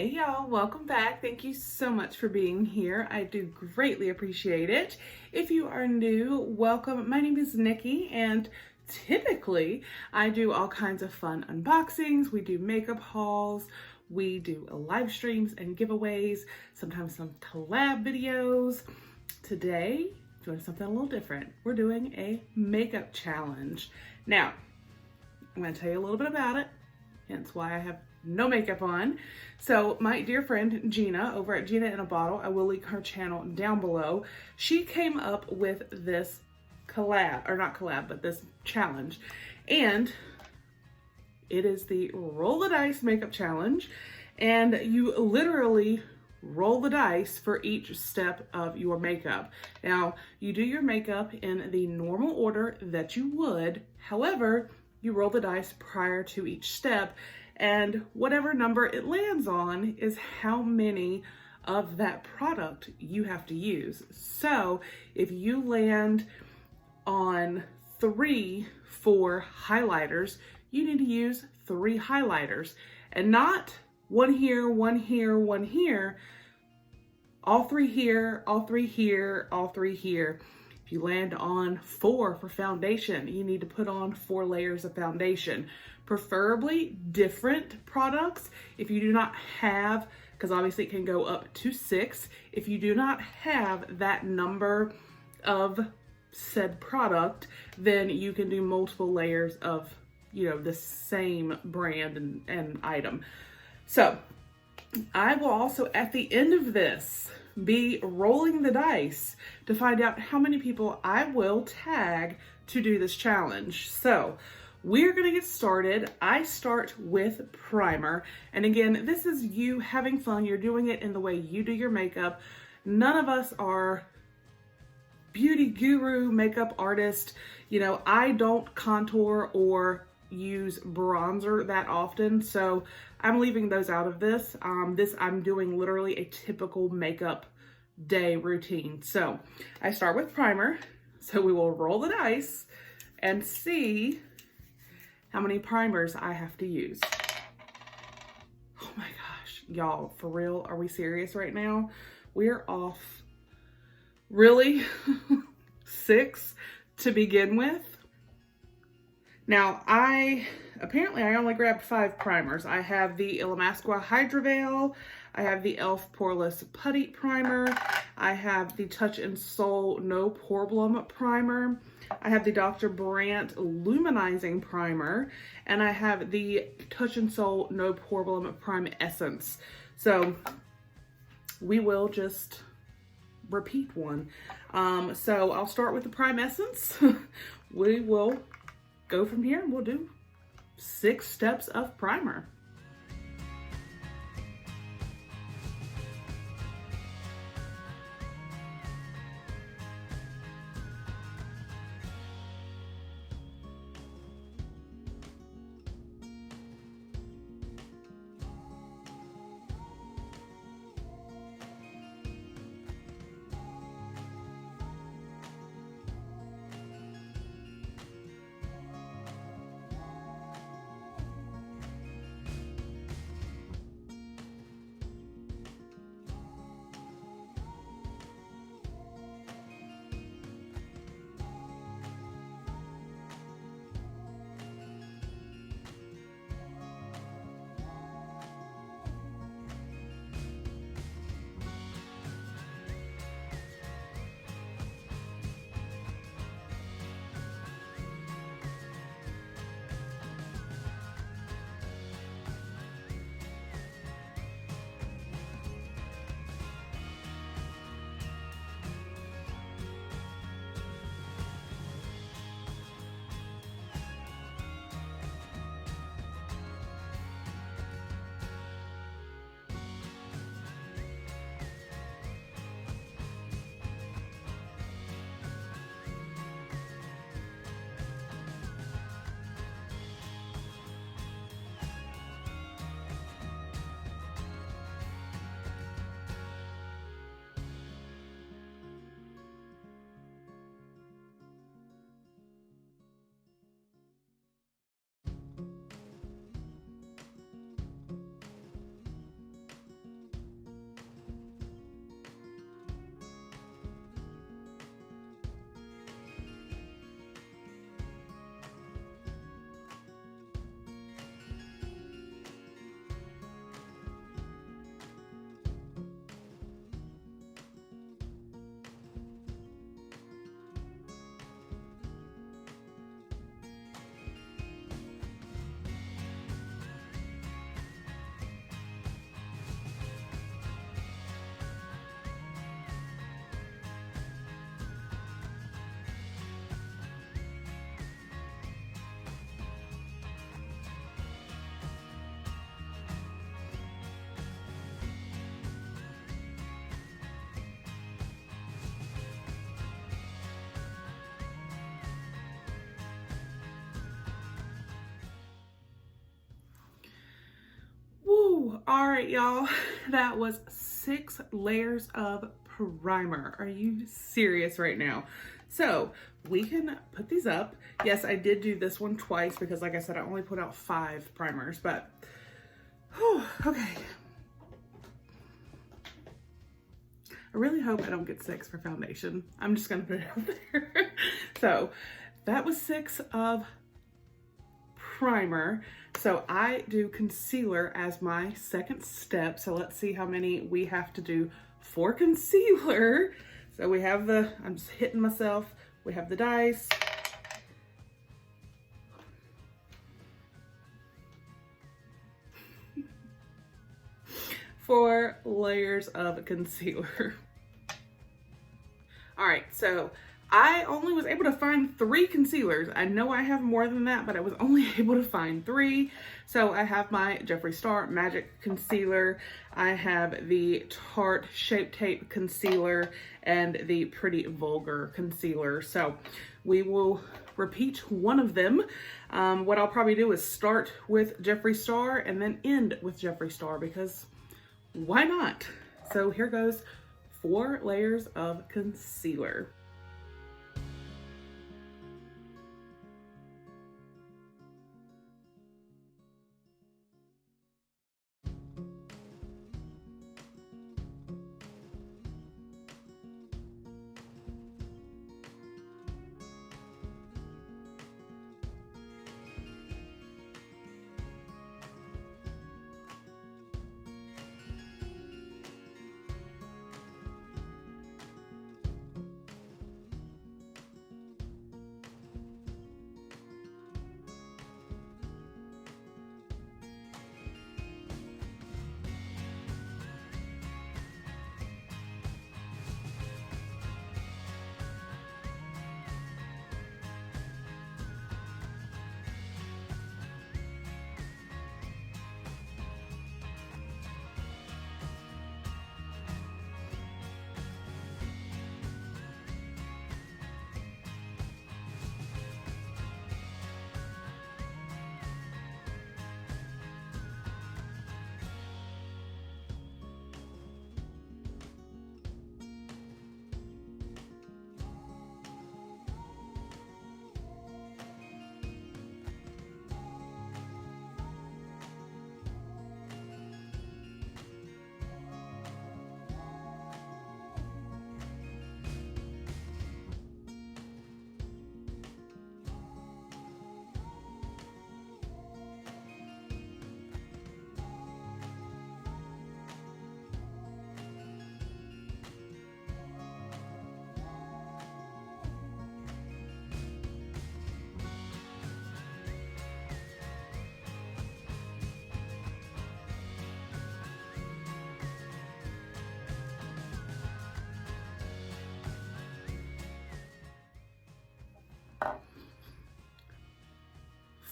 Hey y'all, welcome back. Thank you so much for being here. I do greatly appreciate it. If you are new, welcome. My name is Nikki and typically I do all kinds of fun unboxings. We do makeup hauls, we do live streams and giveaways, sometimes some collab videos. Today, doing something a little different. We're doing a makeup challenge. Now, I'm going to tell you a little bit about it, hence why I have no makeup on. So my dear friend Gina over at Gina in a Bottle, I will link her channel down below. She came up with this collab, or not collab, but this challenge. And it is the roll the dice makeup challenge. And you literally roll the dice for each step of your makeup. Now, you do your makeup in the normal order that you would. However, you roll the dice prior to each step, and whatever number it lands on is how many of that product you have to use. So if you land on 3 for highlighters, you need to use 3 highlighters, and not one here, one here, one here, all 3 here, all 3 here, all 3 here. If you land on 4 for foundation, you need to put on 4 layers of foundation, preferably different products. If you do not have, because obviously it can go up to 6, if you do not have that number of said product, then you can do multiple layers of, the same brand and item. So I will also, at the end of this, be rolling the dice to find out how many people I will tag to do this challenge. So we're gonna get started. I start with primer. And again, this is you having fun. You're doing it in the way you do your makeup. None of us are beauty guru, makeup artist. I don't contour or use bronzer that often, so I'm leaving those out of this. I'm doing literally a typical makeup day routine. So I start with primer. So we will roll the dice and see how many primers I have to use. Oh my gosh, y'all, for real, are we serious right now? We're off, really? 6 to begin with? Now, I only grabbed 5 primers. I have the Illamasqua Hydra Veil, I have the e.l.f. Poreless Putty Primer, I have the Touch in Sol No Problem Primer, I have the Dr. Brandt Luminizing Primer, and I have the Touch in Sol No Problem Prime Essence. So we will just repeat one. So I'll start with the Prime Essence. We will go from here and we'll do 6 steps of primer. All right, y'all, that was 6 layers of primer. Are you serious right now? So we can put these up. Yes, I did do this one twice because like I said, I only put out 5 primers, but whew, okay. I really hope I don't get 6 for foundation. I'm just gonna put it out there. So that was 6 of primer. So I do concealer as my second step. So let's see how many we have to do for concealer. So we have the, I'm just hitting myself. We have the dice. Four layers of concealer. All right, so I only was able to find 3 concealers. I know I have more than that, but I was only able to find 3. So I have my Jeffree Star Magic Concealer. I have the Tarte Shape Tape Concealer and the Pretty Vulgar Concealer. So we will repeat one of them. What I'll probably do is start with Jeffree Star and then end with Jeffree Star because why not? So here goes 4 layers of concealer.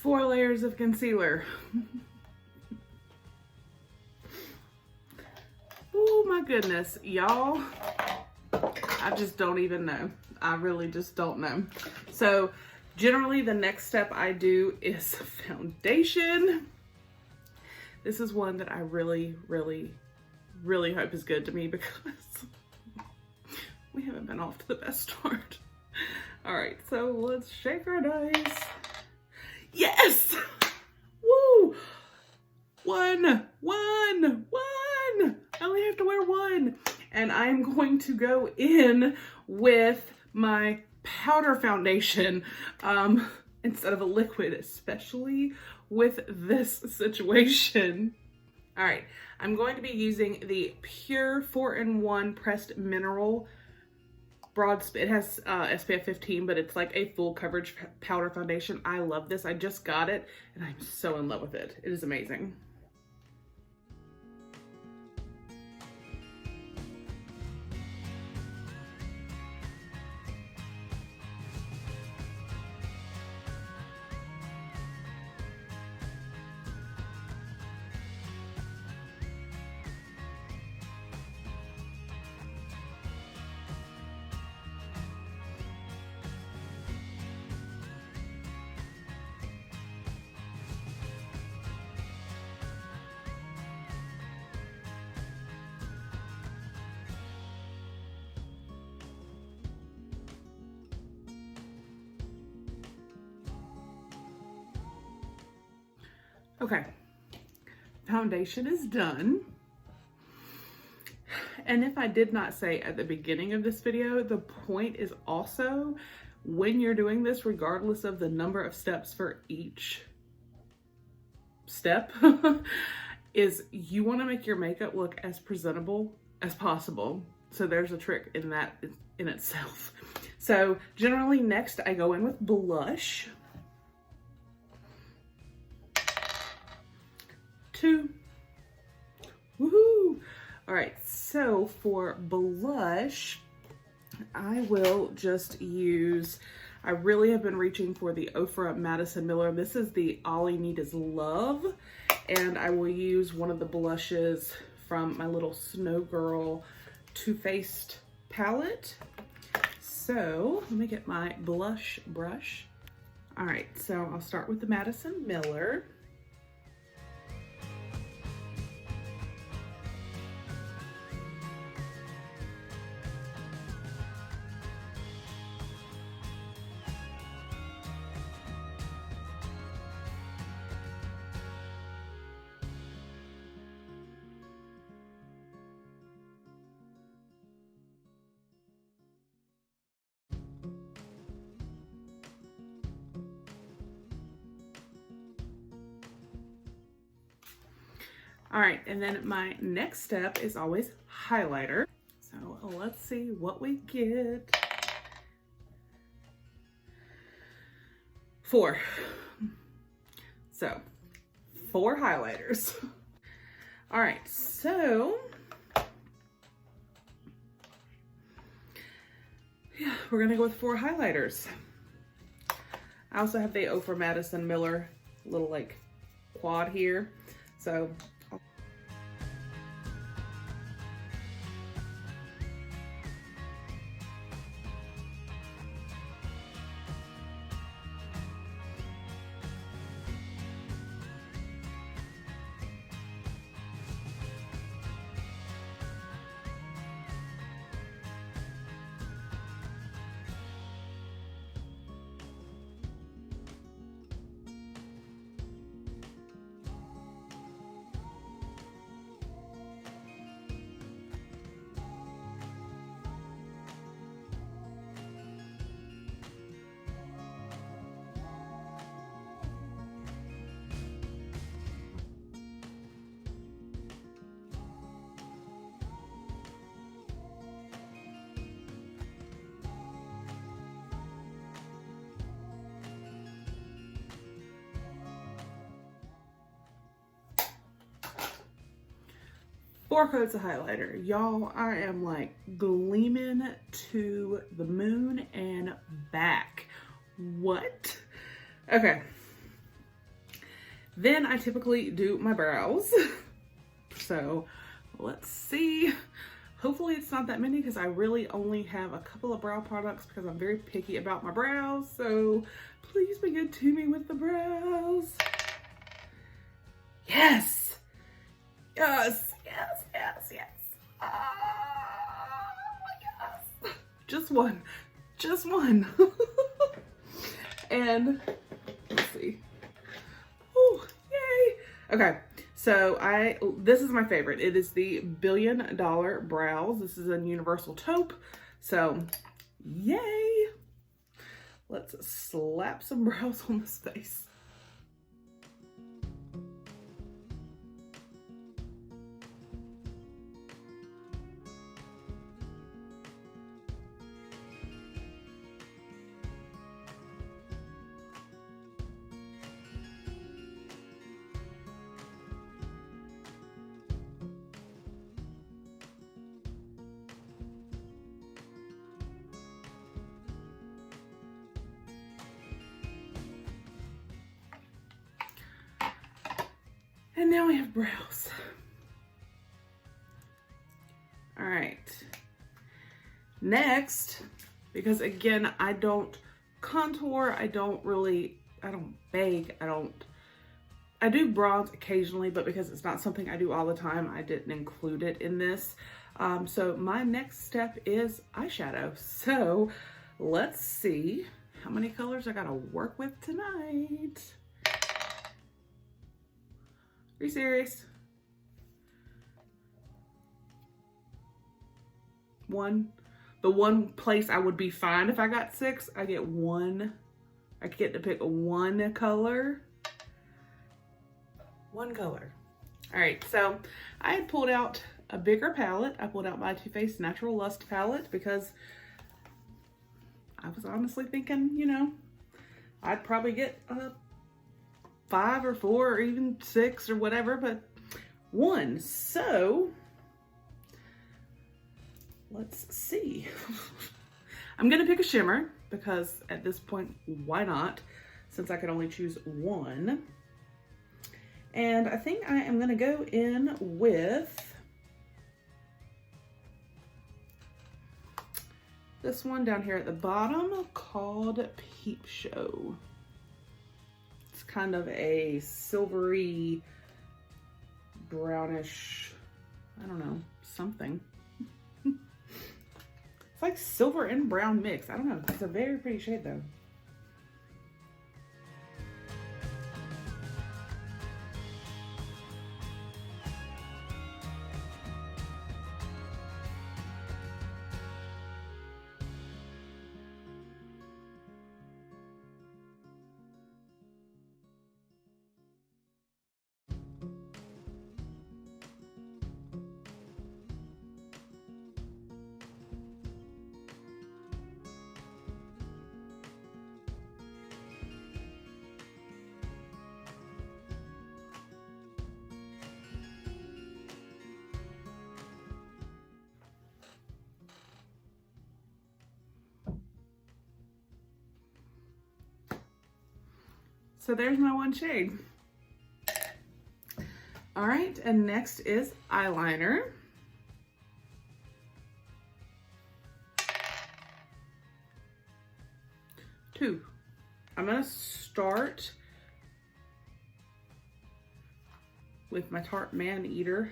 Four layers of concealer. Oh my goodness, y'all. I just don't even know. I really just don't know. So generally the next step I do is foundation. This is one that I really hope is good to me because we haven't been off to the best start. All right, so let's shake our dice. Yes! Woo! One. I only have to wear 1. And I'm going to go in with my powder foundation instead of a liquid, especially with this situation. All right, I'm going to be using the Pure 4-in-1 Pressed Mineral it has SPF 15, but it's like a full coverage powder foundation. I love this. I just got it and I'm so in love with it. It is amazing. Okay, foundation is done. And if I did not say at the beginning of this video, the point is also when you're doing this, regardless of the number of steps for each step, is you want to make your makeup look as presentable as possible. So there's a trick in that in itself. So generally next I go in with blush. 2. Woohoo! All right, so for blush, I will just use, I really have been reaching for the Ofra Madison Miller. This is the All You Need Is Love. And I will use one of the blushes from my little Snow Girl Too Faced palette. So let me get my blush brush. All right, so I'll start with the Madison Miller. All right, and then my next step is always highlighter. So let's see what we get. 4. So 4 highlighters. All right, so yeah, we're gonna go with 4 highlighters. I also have the Ofra Madison Miller little like quad here. So four coats of highlighter. Y'all, I am like gleaming to the moon and back. What? Okay. Then I typically do my brows. So let's see. Hopefully it's not that many because I really only have a couple of brow products because I'm very picky about my brows. So please be good to me with the brows. Yes. Yes, yes, yes, yes. Oh, yes. Just one. Just one. And let's see. Oh, yay. Okay. So this is my favorite. It is the $1 Billion Brows. This is a universal taupe. So yay. Let's slap some brows on this face. And now we have brows. All right. Next, because again, I don't contour, I don't bake, I do bronze occasionally, but because it's not something I do all the time, I didn't include it in this. So my next step is eyeshadow. So let's see how many colors I gotta work with tonight. Are you serious? One. The one place I would be fine if I got 6, I get 1. I get to pick 1 color. 1 color. All right, so I had pulled out a bigger palette. I pulled out my Too Faced Natural Lust palette because I was honestly thinking, you know, I'd probably get 5 or 4 or even 6 or whatever, but 1. So let's see. I'm gonna pick a shimmer because at this point, why not? Since I could only choose 1. And I think I am gonna go in with this one down here at the bottom called Peep Show. It's kind of a silvery, brownish, I don't know, something. It's like silver and brown mix. I don't know. It's a very pretty shade though. So there's my 1 shade. All right, and next is eyeliner. Two. I'm gonna start with my Tarte Man Eater.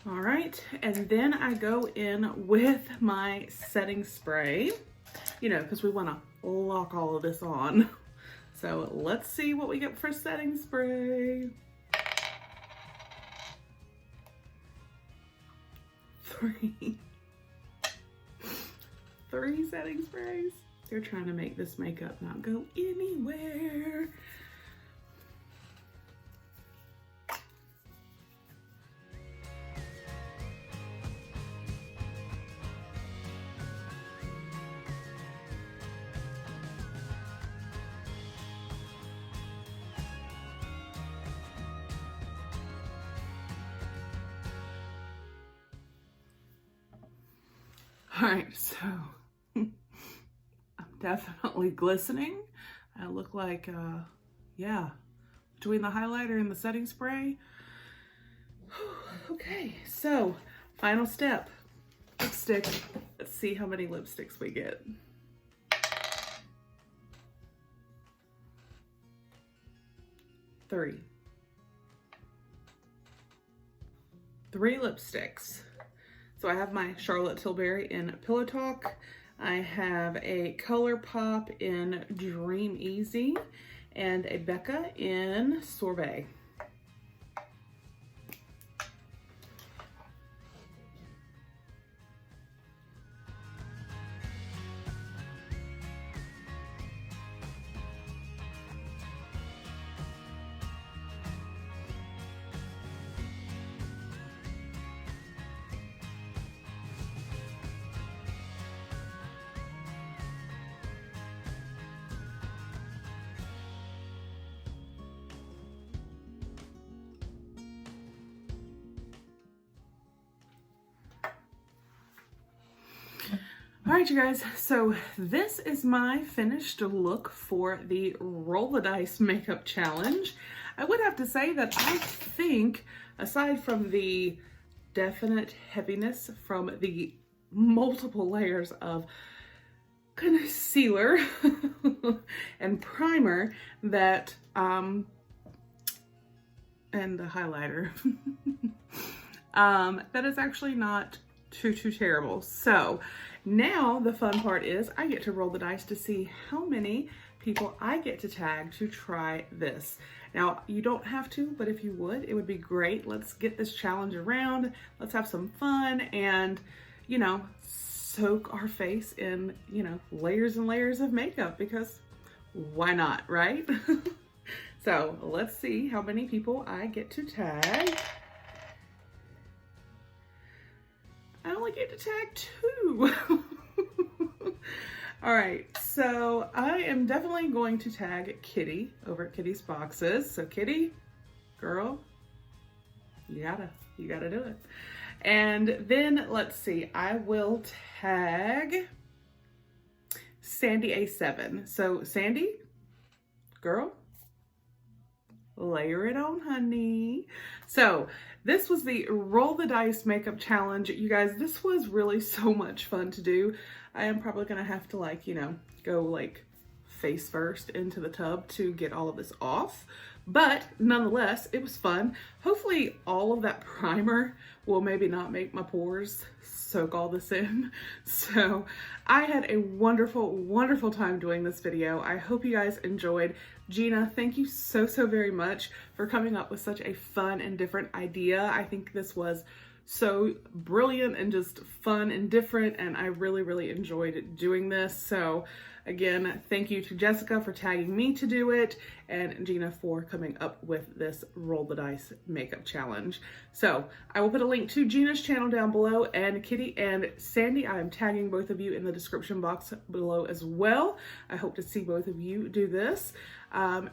All right, and then I go in with my setting spray, you know, because we want to lock all of this on. So let's see what we get for setting spray. 3. 3 setting sprays. They're trying to make this makeup not go anywhere. All right, so I'm definitely glistening. I look like, yeah, between the highlighter and the setting spray. Okay, so final step, lipstick. Let's see how many lipsticks we get. 3. 3 lipsticks. So I have my Charlotte Tilbury in Pillow Talk. I have a ColourPop in Dream Easy and a Becca in Sorbet. right, you guys, so this is my finished look for the Roll the Dice Makeup Challenge. I would have to say that I think, aside from the definite heaviness from the multiple layers of concealer and primer, that, and the highlighter, that is actually not too terrible. So now the fun part is I get to roll the dice to see how many people I get to tag to try this. Now, you don't have to, but if you would, it would be great. Let's get this challenge around. Let's have some fun and, you know, soak our face in, you know, layers and layers of makeup, because why not, right? So let's see how many people I get to tag. I only get to tag 2. All right, so I am definitely going to tag Kitty over at Kitty's Boxes. So Kitty, girl, you gotta do it. And then let's see, I will tag Sandy A7. So Sandy, girl, layer it on, honey. So this was the Roll the Dice Makeup Challenge. You guys, this was really so much fun to do. I am probably gonna have to, like, you know, go like face first into the tub to get all of this off. But nonetheless, it was fun. Hopefully all of that primer will maybe not make my pores soak all this in. So I had a wonderful, wonderful time doing this video. I hope you guys enjoyed. Gina, thank you so very much for coming up with such a fun and different idea. I think this was so brilliant and just fun and different, and I really enjoyed doing this. So again, thank you to Jessica for tagging me to do it, and Gina for coming up with this Roll the Dice Makeup Challenge. So I will put a link to Gina's channel down below, and Kitty and Sandy, I am tagging both of you in the description box below as well. I hope to see both of you do this.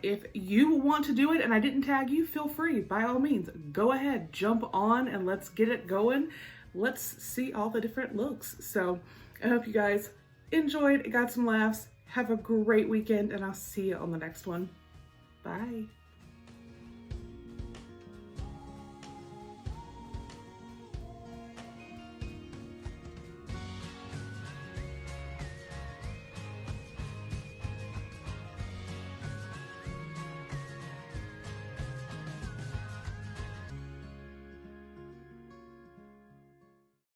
If you want to do it and I didn't tag you, feel free, by all means, go ahead, jump on and let's get it going. Let's see all the different looks. So I hope you guys enjoyed, got some laughs. Have a great weekend, and I'll see you on the next one. Bye.